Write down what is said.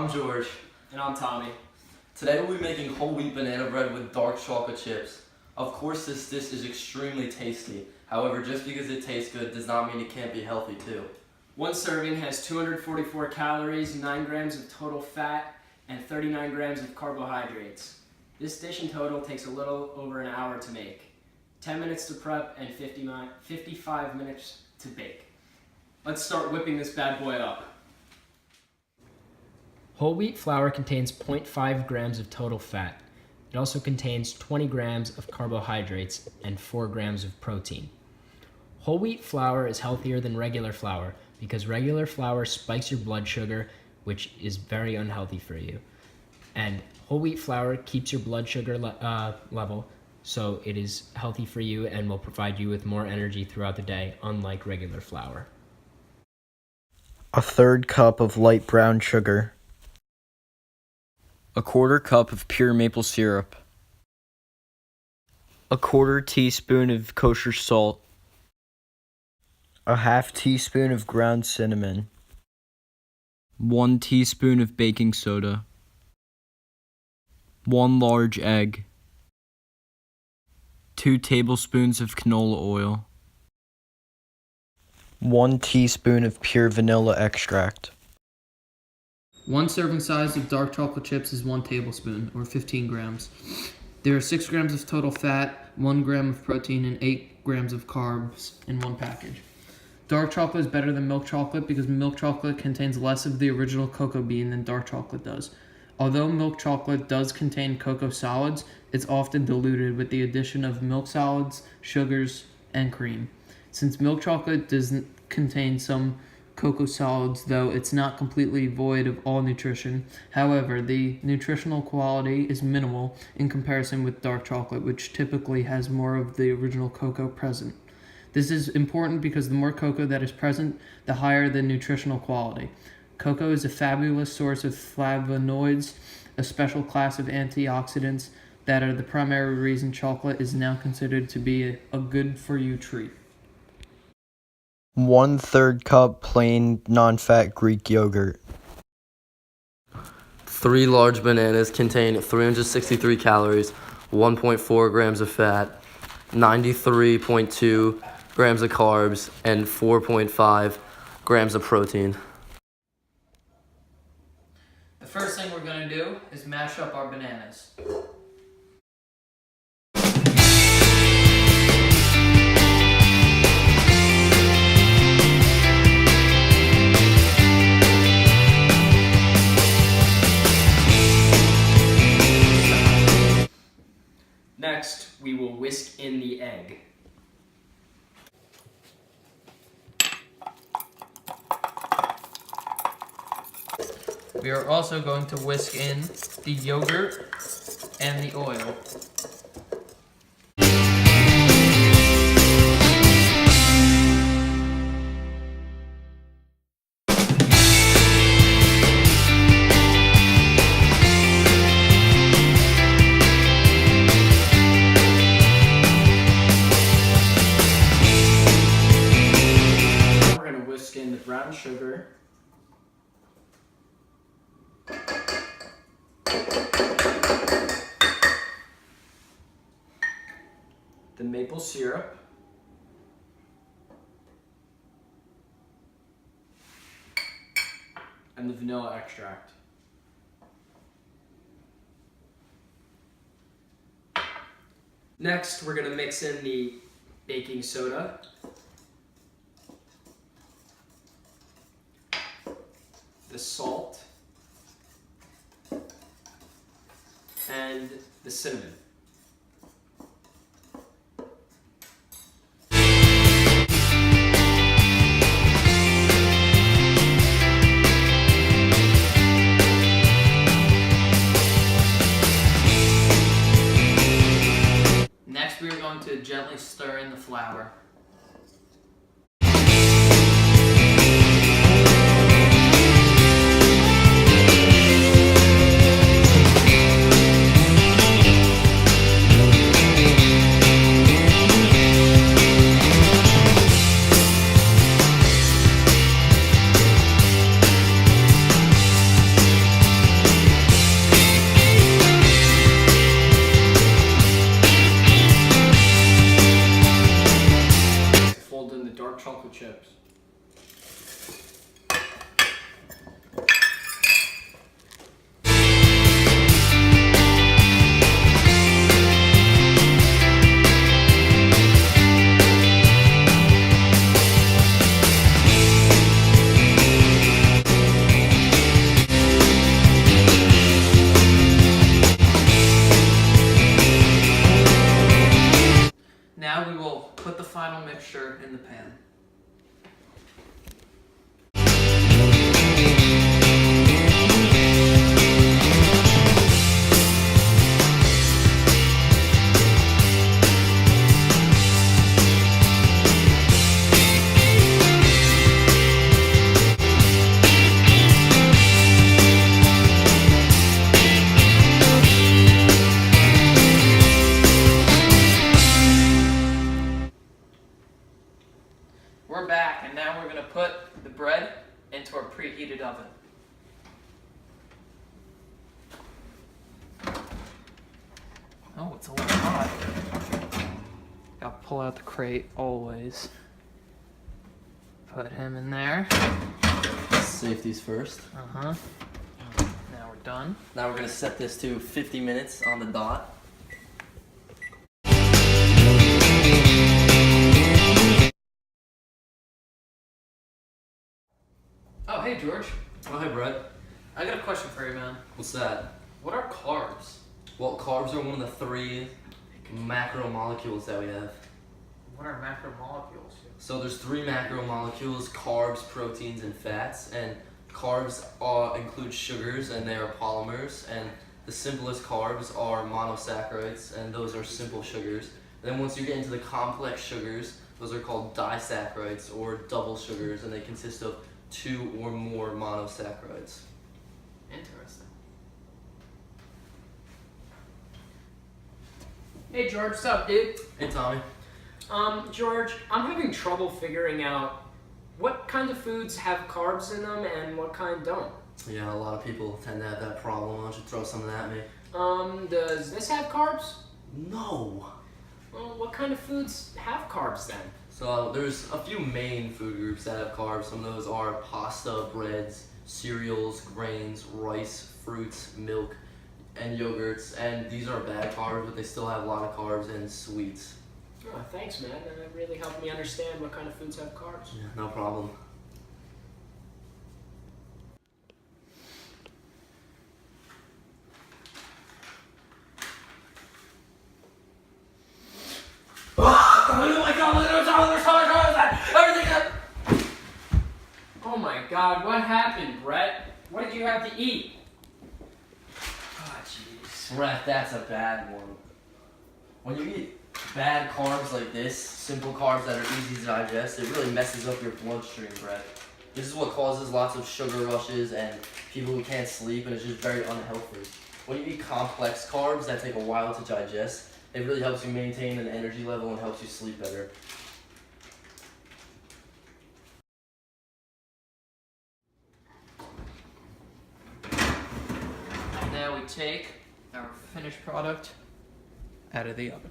I'm George. And I'm Tommy. Today we'll be making whole wheat banana bread with dark chocolate chips. Of course this dish is extremely tasty. However, just because it tastes good does not mean it can't be healthy too. One serving has 244 calories, 9 grams of total fat, and 39 grams of carbohydrates. This dish in total takes a little over an hour to make. 10 minutes to prep and 55 minutes to bake. Let's start whipping this bad boy up. Whole wheat flour contains 0.5 grams of total fat. It also contains 20 grams of carbohydrates and 4 grams of protein. Whole wheat flour is healthier than regular flour because regular flour spikes your blood sugar, which is very unhealthy for you. And whole wheat flour keeps your blood sugar level, so it is healthy for you and will provide you with more energy throughout the day, unlike regular flour. A third cup of light brown sugar. A quarter cup of pure maple syrup. A quarter teaspoon of kosher salt. A half teaspoon of ground cinnamon. 1 teaspoon of baking soda. 1 large egg. 2 tablespoons of canola oil. 1 teaspoon of pure vanilla extract. 1 serving size of dark chocolate chips is 1 tablespoon, or 15 grams. There are 6 grams of total fat, 1 gram of protein, and 8 grams of carbs in one package. Dark chocolate is better than milk chocolate because milk chocolate contains less of the original cocoa bean than dark chocolate does. Although milk chocolate does contain cocoa solids, it's often diluted with the addition of milk solids, sugars, and cream. Since milk chocolate does contain some cocoa solids, though it's not completely void of all nutrition. However, the nutritional quality is minimal in comparison with dark chocolate, which typically has more of the original cocoa present. This is important because the more cocoa that is present, the higher the nutritional quality. Cocoa is a fabulous source of flavonoids, a special class of antioxidants that are the primary reason chocolate is now considered to be a good-for-you treat. 1/3 cup plain non-fat Greek yogurt. 3 large bananas contain 363 calories, 1.4 grams of fat, 93.2 grams of carbs, and 4.5 grams of protein. The first thing we're going to do is mash up our bananas. Next, we will whisk in the egg. We are also going to whisk in the yogurt and the oil. We're going to whisk in the brown sugar, the maple syrup, and the vanilla extract. Next, we're going to mix in the baking soda, the salt, and the cinnamon. Next, we are going to gently stir in the flour. put the bread into our preheated oven. Oh, it's a little hot. Gotta pull out the crate always. Put him in there. Safeties first. Uh-huh. Now we're done. Now we're gonna set this to 50 minutes on the dot. Oh, hey, George. Oh, hey, Brett. I got a question for you, man. What's that? What are carbs? Well, carbs are one of the 3 macromolecules that we have. What are macromolecules? So there's 3 macromolecules: carbs, proteins, and fats. And carbs include sugars, and they are polymers. And the simplest carbs are monosaccharides, and those are simple sugars. Then once you get into the complex sugars, those are called disaccharides or double sugars, and they consist of 2 or more monosaccharides. Interesting. Hey George, what's up, dude? Hey, Tommy. George, I'm having trouble figuring out what kind of foods have carbs in them and what kind don't. Yeah, a lot of people tend to have that problem. Why don't you throw some of that at me? Does this have carbs? No. Well, what kind of foods have carbs then? So there's a few main food groups that have carbs. Some of those are pasta, breads, cereals, grains, rice, fruits, milk, and yogurts. And these are bad carbs, but they still have a lot of carbs and sweets. Oh, thanks, man. That really helped me understand what kind of foods have carbs. Yeah, no problem. Oh my god, what happened, Brett? What did you have to eat? Oh, jeez. Brett, that's a bad one. When you eat bad carbs like this, simple carbs that are easy to digest, it really messes up your bloodstream, Brett. This is what causes lots of sugar rushes and people who can't sleep, and it's just very unhealthy. When you eat complex carbs that take a while to digest, it really helps you maintain an energy level and helps you sleep better. And now we take our finished product out of the oven.